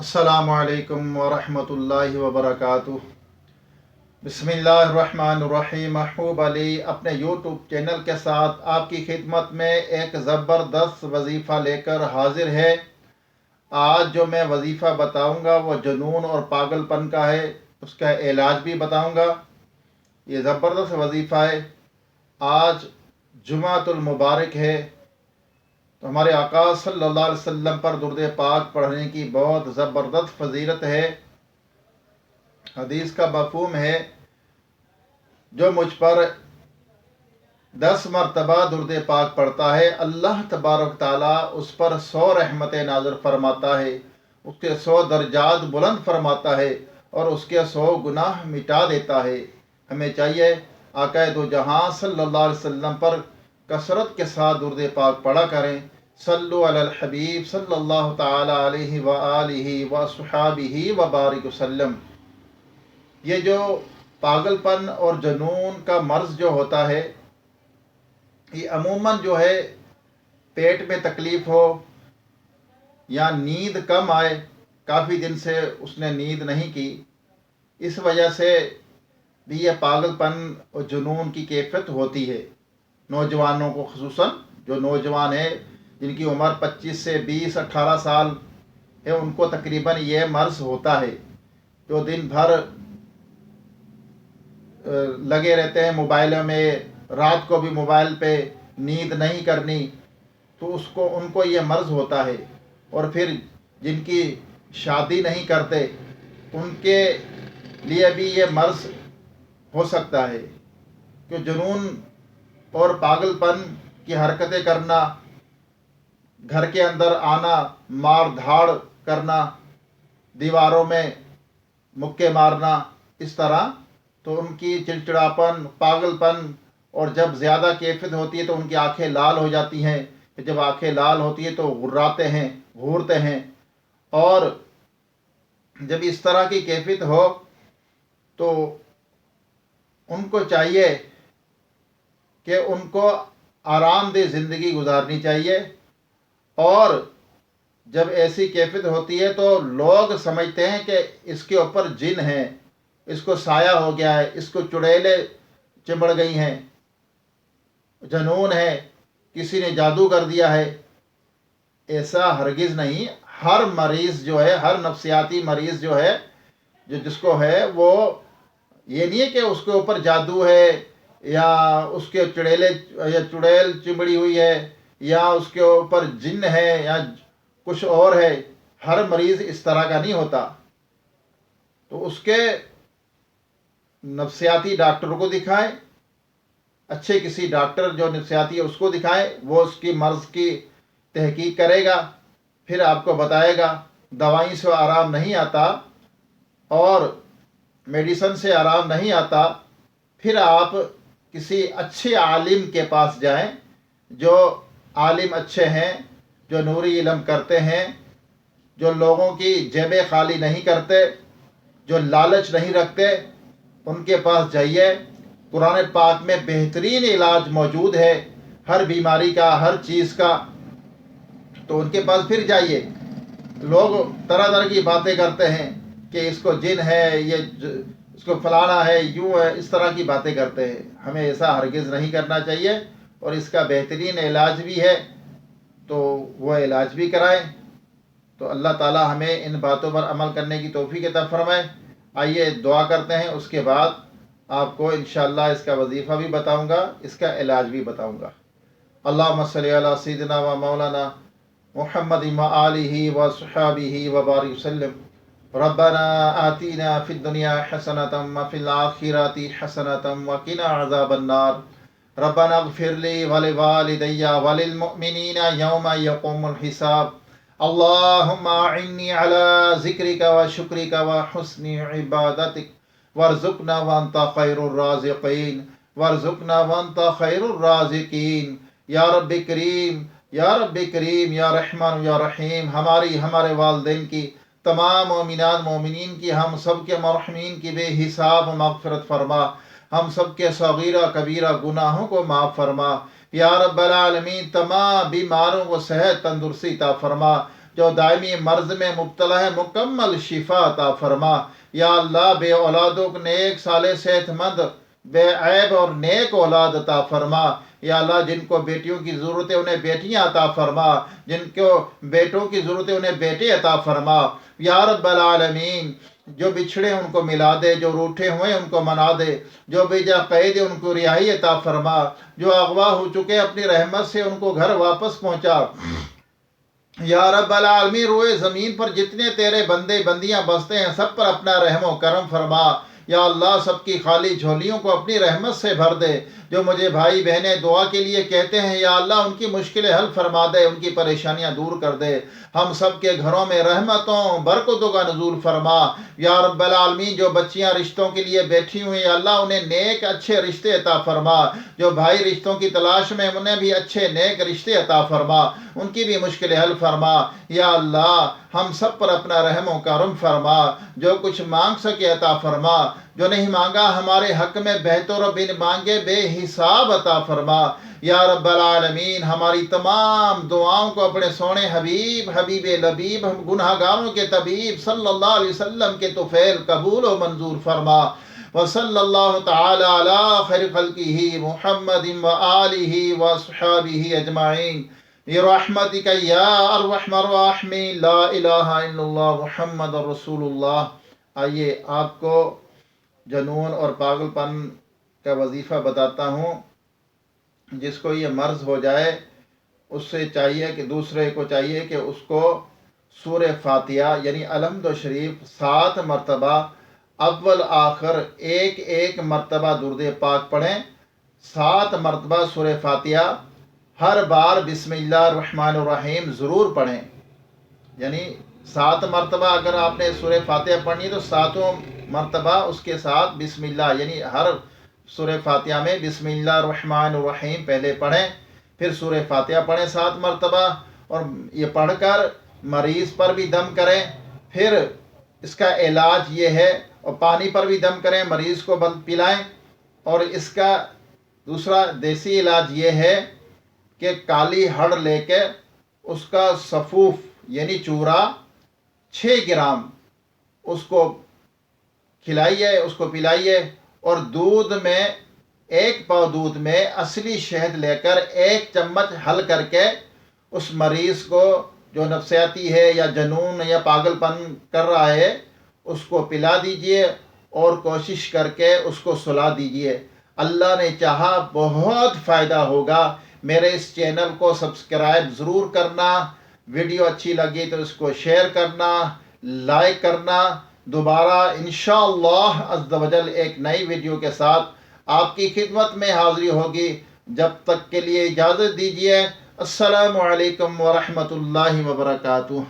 अस्सलामु अलैकुम वरहमतुल्लाहि वबरकातुह। बिस्मिल्लाहिर्रहमानिर्रहीम। महबूब अली अपने यूट्यूब चैनल के साथ आपकी खिदमत में एक ज़बरदस्त वजीफ़ा लेकर हाजिर है। आज जो मैं वजीफ़ा बताऊंगा वो जुनून और पागलपन का है, उसका इलाज भी बताऊंगा। ये ज़बरदस्त वजीफ़ा है। आज जुमातुल मुबारक है, तो हमारे आका सल्लल्लाहु अलैहि वसल्लम पर दुरूद पाक पढ़ने की बहुत ज़बरदस्त फजीलत है। हदीस का मफ़हूम है, जो मुझ पर 10 मरतबा दुरूद पाक पढ़ता है, अल्लाह तबारक ताला उस पर 100 रहमतें नाज़िल फरमाता है, उसके 100 दर्जात बुलंद फरमाता है और उसके 100 गुनाह मिटा देता है। हमें चाहिए आका दो जहां सल्लल्लाहु अलैहि वसल्लम पर कसरत के साथ दुरूद पाक पढ़ा करें। सल्लु अलल हबीब सल्लल्लाहु ताला अलैहि व आलिहि व सुहाबिही व बारिक वसल्लम। ये जो पागलपन और जुनून का मर्ज़ जो होता है, ये अमूमन जो है पेट में तकलीफ़ हो या नींद कम आए, काफ़ी दिन से उसने नींद नहीं की, इस वजह से भी ये पागलपन और जुनून की कैफियत होती है। नौजवानों को खुसूसन, जो नौजवान है जिनकी उम्र 25 से 20-18 साल है, उनको तकरीबन ये मर्ज़ होता है। जो दिन भर लगे रहते हैं मोबाइलों में, रात को भी मोबाइल पे, नींद नहीं करनी, तो उनको ये मर्ज़ होता है। और फिर जिनकी शादी नहीं करते, उनके लिए भी ये मर्ज़ हो सकता है कि जुनून और पागलपन की हरकतें करना, घर के अंदर आना, मार धाड़ करना, दीवारों में मुक्के मारना, इस तरह, तो उनकी चिड़चिड़ापन, पागलपन, और जब ज़्यादा कैफियत होती है तो उनकी आंखें लाल हो जाती हैं। जब आंखें लाल होती है तो घुर्राते हैं, घूरते हैं। और जब इस तरह की कैफियत हो तो उनको चाहिए कि उनको आरामदेह ज़िंदगी गुजारनी चाहिए। और जब ऐसी कैफियत होती है तो लोग समझते हैं कि इसके ऊपर जिन है, इसको साया हो गया है, इसको चुड़ैलें चिंबड़ गई हैं, जुनून है, किसी ने जादू कर दिया है। ऐसा हरगिज़ नहीं। हर मरीज़ जो है, हर नफ्सियाती मरीज़ जो है, जो जिसको है, वो ये नहीं है कि उसके ऊपर जादू है या उसके चुड़ैल चिमड़ी हुई है या उसके ऊपर जिन्न है या कुछ और है। हर मरीज़ इस तरह का नहीं होता। तो उसके नफ्सियाती डॉक्टर को दिखाएं, अच्छे किसी डॉक्टर जो नफ्सियाती है उसको दिखाएं, वो उसकी मर्ज़ की तहकीक करेगा, फिर आपको बताएगा। दवाई से आराम नहीं आता और मेडिसन से आराम नहीं आता, फिर आप किसी अच्छे आलिम के पास जाएं, जो आलिम अच्छे हैं, जो नूरी इल्म करते हैं, जो लोगों की जेबें खाली नहीं करते, जो लालच नहीं रखते, उनके पास जाइए। कुरान पाक में बेहतरीन इलाज मौजूद है हर बीमारी का, हर चीज़ का। तो उनके पास फिर जाइए। लोग तरह तरह की बातें करते हैं कि इसको जिन है, ये इसको फलाना है, यूँ है, इस तरह की बातें करते हैं। हमें ऐसा हरगिज़ नहीं करना चाहिए और इसका बेहतरीन इलाज भी है, तो वह इलाज भी कराएं। तो अल्लाह ताला हमें इन बातों पर अमल करने की तौफीक अता फरमाए। आइए दुआ करते हैं, उसके बाद आपको इंशाअल्लाह इसका वजीफ़ा भी बताऊंगा, इसका इलाज भी बताऊंगा। अल्लाहुम्मा सल्ली अला सय्यिदिना व मौलाना मुहम्मद व आलिहि व सुहाबिही व बारिक वसल्लम। रब्बना आतीना फिद दुनिया हसनतम व फिल आखिरति हसनतम व किना अज़ाबन्नार। रब्बना इग़फिर ली व लिवालिदैया व लिल मुमिनीना यौमा यक़ूमुल हिसाब। अल्लाहुम्मा अइन्नी अला ज़िक्रिका व शुक्रिका व हुस्नि इबादतिक वर्ज़ुक़ना व अंता खैरुर राज़िक़ीन, वर्ज़ुक़ना व अंता खैरुर राज़िक़ीन। या रब्बी करीम, या रब्बी करीम, या रहमान या रहीम, हमारी, हमारे वालिदैन की, तमाम मोमिनात मोमिनीन की, हम सब के मरहूमीन की बेहिसाब मग़फ़िरत फरमा। हम सब के सगीरा कबीरा गुनाहों को माफ़ फरमा। या रब्बल आलमीन, तमाम बीमारों को सेहत तंदुरुस्ती अता फरमा। جو دائمی مرض میں مبتلا ہے مکمل شفا عطا فرما۔ یا اللہ بے اولادوں کو نیک صالح صحت مند بے عیب اور نیک اولاد عطا فرما۔ یا اللہ جن کو بیٹیوں کی ضرورت ہے انہیں بیٹیاں عطا فرما، جن کو بیٹوں کی ضرورت ہے انہیں بیٹے عطا فرما۔ یا رب العالمین جو بچھڑے ان کو ملا دے، جو روٹھے ہوئے ان کو منا دے، جو بے جا قید ان کو رہائی عطا فرما، جو اغوا ہو چکے اپنی رحمت سے ان کو گھر واپس پہنچا۔ یا رب العالمین روئے زمین پر جتنے تیرے بندے بندیاں بستے ہیں سب پر اپنا رحم و کرم فرما۔ یا اللہ سب کی خالی جھولیوں کو اپنی رحمت سے بھر دے۔ جو مجھے بھائی بہنیں دعا کے لیے کہتے ہیں یا اللہ ان کی مشکلیں حل فرما دے، ان کی پریشانیاں دور کر دے۔ ہم سب کے گھروں میں رحمتوں برکتوں کا نزول فرما۔ یا رب العالمین جو بچیاں رشتوں کے لیے بیٹھی ہوئی ہیں یا اللہ انہیں نیک اچھے رشتے عطا فرما۔ جو بھائی رشتوں کی تلاش میں انہیں بھی اچھے نیک رشتے عطا فرما، ان کی بھی مشکلیں حل فرما۔ یا اللہ ہم سب پر اپنا رحم و کرم فرما۔ جو کچھ مانگ سکے عطا فرما، جو نہیں مانگا ہمارے حق میں بہتر و بن مانگے بے حساب عطا فرما۔ یا رب العالمین ہماری تمام دعاؤں کو اپنے سونے حبیب لبیب ہم گناہ گاروں کے طبیب صلی اللہ علیہ وسلم کے طفیل قبول و منظور فرما۔ وصلی اللہ تعالی علی خیر خلقہ محمد وآلہ وصحابہ اجمعین برحمتک یا ارحم الراحمین لا الہ الا اللہ محمد رسول اللہ۔ آئیے آپ کو جنون اور پاگل پن کا وظیفہ بتاتا ہوں۔ جس کو یہ مرض ہو جائے اس سے چاہیے کہ دوسرے کو چاہیے کہ اس کو سورہ فاتحہ یعنی الحمد شریف 7 مرتبہ اول آخر ایک مرتبہ درود پاک پڑھیں، 7 مرتبہ سورہ فاتحہ، ہر بار بسم اللہ الرحمن الرحیم ضرور پڑھیں۔ یعنی 7 مرتبہ اگر آپ نے سورہ فاتحہ پڑھنی تو 7 مرتبہ اس کے ساتھ بسم اللہ یعنی ہر سورہ فاتحہ میں بسم اللہ الرحمن الرحیم پہلے پڑھیں، پھر سورہ فاتحہ پڑھیں 7 مرتبہ، اور یہ پڑھ کر مریض پر بھی دم کریں۔ پھر اس کا علاج یہ ہے، اور پانی پر بھی دم کریں، مریض کو پلائیں۔ اور اس کا دوسرا دیسی علاج یہ ہے کہ کالی ہڑ لے کے اس کا صفوف یعنی چورا 6 گرام اس کو کھلائیے، اس کو پلائیے، اور دودھ میں 1 پاؤ دودھ میں اصلی شہد لے کر 1 چمچ حل کر کے اس مریض کو جو نفسیاتی ہے یا جنون یا پاگل پن کر رہا ہے اس کو پلا دیجئے، اور کوشش کر کے اس کو سلا دیجئے۔ اللہ نے چاہا بہت فائدہ ہوگا۔ میرے اس چینل کو سبسکرائب ضرور کرنا، ویڈیو اچھی لگی تو اس کو شیئر کرنا، لائک کرنا۔ دوبارہ انشاءاللہ عز و جل ایک نئی ویڈیو کے ساتھ آپ کی خدمت میں حاضری ہوگی۔ جب تک کے لیے اجازت دیجیے۔ السلام علیکم ورحمۃ اللہ وبرکاتہ۔